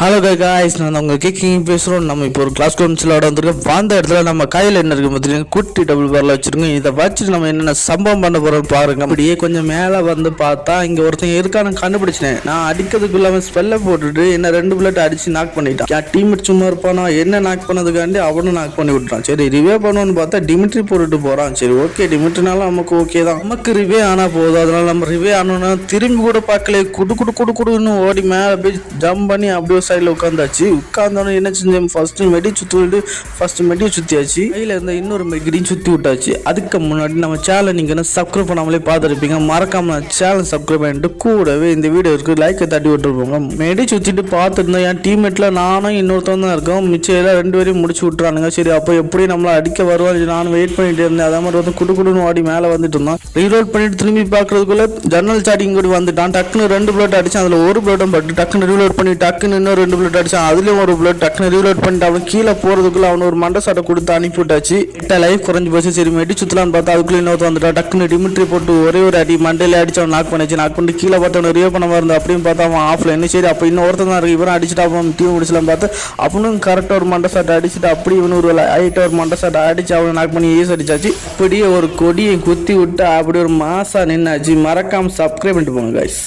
Hello guys, நான் உங்கள் caking பேசுகிறோம். நம்ம இப்போ ஒரு கிளாஸ் ரூம்ஸில் வந்திருக்கோம். வந்த இடத்துல நம்ம கையில் என்ன இருக்குது பார்த்தீங்கன்னா குட்டி டபுள் பேரில் வச்சுருக்கோம். இதை வச்சுட்டு நம்ம என்னென்ன சம்பவம் பண்ண போகிறோம்னு பாருங்க. அப்படியே கொஞ்சம் மேலே வந்து பார்த்தா இங்கே ஒருத்தங்க இருக்கான்னு கண்டுபிடிச்சினேன். நான் அடிக்கிறதுக்கு இல்லாமல் ஸ்பெல்லை போட்டுட்டு என்ன 2 புல்லட் அடித்து நாக் பண்ணிட்டான். டீம்மேட் சும்மா இருப்பானா, என்ன நாக் பண்ணதுக்காண்டி அவனும் நாக் பண்ணி விட்டுறான். சரி ரிவே பண்ணுவோன்னு பார்த்தா டிமிட்ரி போட்டுட்டு போகிறான். சரி ஓகே, டிமிட்ரினாலும் நமக்கு ஓகே தான். நமக்கு ரிவே ஆனால் போதும். அதனால நம்ம ரிவே ஆனோன்னா திரும்பி கூட பார்க்கல, குடுன்னு ஓடி மேலே போய் ஜம்ப் பண்ணி அப்படியே சைடில் உட்காந்தாச்சு. உட்காந்தோன்னு என்ன செஞ்சேன், ஃபர்ஸ்ட் மெடி சுற்றியாச்சு. கையில் இருந்த இன்னொரு மெடியும் சுற்றி விட்டாச்சு. அதுக்கு முன்னாடி நம்ம சேனல் நீங்கள் சப்ஸ்கிரைப் பண்ணாமலே பார்த்துருப்பீங்க. மறக்காம சேனல் சப்ஸ்கிரைப் பண்ணிட்டு கூடவே இந்த வீடியோருக்கு லைக்கை தட்டி விட்டுருப்போங்க. மெடி சுற்றிட்டு பார்த்துருந்தோம். என் டீம்மேட்டில் நானும் இன்னொருத்தவங்க தான் இருக்கோம். மிச்சம் எல்லாம் 2 பேரையும் முடிச்சு விட்டுறானுங்க. சரி அப்போ எப்படி நம்மளை அடிக்க வருவான்னு நானும் வெயிட் பண்ணிட்டு இருந்தேன். அதே மாதிரி வந்து குடுன்னு ஓடி மேலே வந்துட்டு இருந்தோம். ரீலோட் பண்ணிட்டு திரும்பி பார்க்கறதுக்குள்ள ஜன்னல் சாட்டிங் கூட வந்துட்டான். டக்குன்னு 2 புல்லட் அடிச்சு அதில் ஒரு புல்லட்டும் பட்டு டக்குன்னு ரீலோட் பண்ணி டக்குன்னு இன்னும் 2 புல்லட் அடிச்சான். அதுலயும் ஒரு புல்லட் டக்குன்னு ரீலோட் பண்ணிட்டு அவன் கீழே போறதுக்குள்ள அவன் ஒரு மண்டை சாட்டை கொடுத்து அனுப்பிவிட்டாச்சு. லைஃப் குறைஞ்சு போச்சு. சரி மெடி சுத்தலான்னு பார்த்தா அதுக்குள்ள இன்னொருத்த வந்துட்டா. டக்குன்னு டிமிட்ரி போட்டு ஒரே ஒரு அடி மண்டையில அடிச்சு அவன் நாக் பண்ணிச்சு. நாக் பண்ணிட்டு கீழே பார்த்து அவன் ரிவே பண்ண இருந்தா. அப்படின்னு பார்த்தா அவன் ஆஃப்ல என்ன. சரி அப்போ இன்னும் ஒருத்தன் தான் இருக்கு. இவன் அடிச்சுட்டு அவன் டீம் முடிச்சலாம் பார்த்து அவனும் கரெக்டாக ஒரு மண்டை சாட்டை அடிச்சுட்டு அப்படி இவனு ஒரு ஹைட்டா ஒரு மண்டை சாட்டை அடிச்சு அவனை நாக் பண்ணி ஏஸ் அடிச்சாச்சு. அப்படியே ஒரு கொடியை குத்தி விட்டு அப்படி ஒரு மாசா நின்னாச்சு. மறக்காம சப்ஸ்கிரைப் பண்ணிட்டு போங்க guys.